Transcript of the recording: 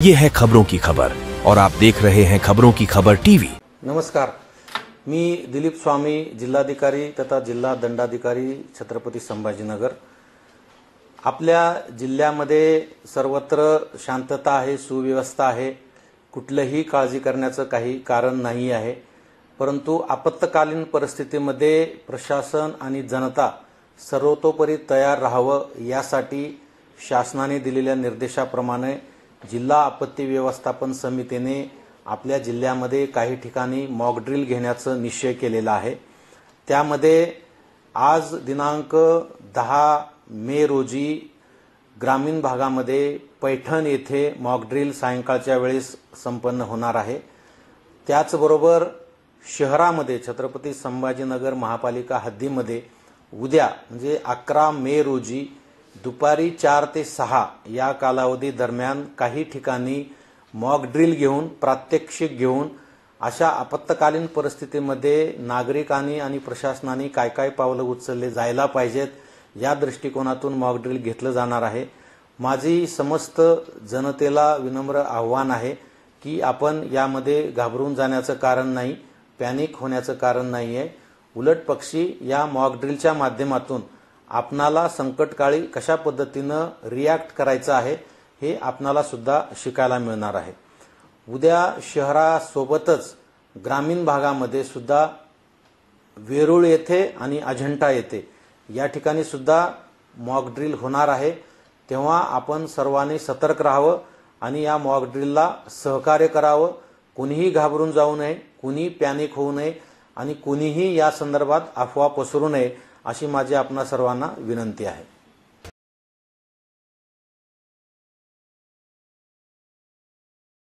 ये है खबरों की खबर और आप देख रहे हैं खबरों की खबर टीवी। नमस्कार, मी दिलीप स्वामी, जिल्हाधिकारी तथा जिल्हा दंडाधिकारी छत्रपती संभाजीनगर। आपल्या जिल्ह्यामध्ये सर्वत्र शांतता आहे, सुव्यवस्था आहे, कुठलीही काळजी करण्याचं काही कारण नाही आहे। परंतु आपत्कालीन परिस्थितीमध्ये प्रशासन आणि जनता सर्वतोपरी तयार राहावं यासाठी शासनाने दिलेल्या निर्देशाप्रमाणे जिल्हा आपत्ती व्यवस्थापन समितीने आपल्या जिल्ह्यामध्ये काही ठिकाणी मॉक ड्रिल घेण्याचा निश्चय केलेला आहे। त्यामध्ये आज दिनांक 10 मे रोजी ग्रामीण भागामध्ये पैठण येथे मॉक ड्रिल सायंकाळच्या वेळेस संपन्न होणार आहे। त्याचबरोबर शहरामध्ये छत्रपती संभाजीनगर महापालिका हद्दीमध्ये उद्या म्हणजे 11 मे रोजी दुपारी 4 ते 6 या कालावधी दरम्यान काही ठिकाणी मॉक ड्रिल घेऊन प्रात्यक्षिक घेऊन अशा आपत्कालीन परिस्थितीमध्ये नागरिकांनी आणि प्रशासनाने काय काय पावलं उचलले जायला पाहिजेत या दृष्टिकोनातून मॉक ड्रिल घेतलं जाणार आहे। माझी समस्त जनतेला विनम्र आव्हान आहे की आपण यामध्ये घाबरून जाण्याचं कारण नाही, पॅनिक होण्याचं कारण नाही आहे। उलट पक्षी या मॉक ड्रिलच्या माध्यमातून आपणाला संकटकाळी कशा पद्धतीनं रिॲक्ट करायचं आहे हे आपणाला सुद्धा शिकायला मिळणार आहे। उद्या शहरासोबतच ग्रामीण भागामध्ये सुद्धा वेरूळ येथे आणि अजंठा येथे या ठिकाणी सुद्धा मॉक ड्रिल होणार आहे। तेव्हा आपण सर्वांनी सतर्क राहावं आणि या मॉक ड्रिलला सहकार्य करावं। कोणीही घाबरून जाऊ नये, कोणी पॅनिक होऊ नये आणि कोणीही या संदर्भात अफवा पसरू नये अशी माझी आपणा सर्वांना विनंती आहे।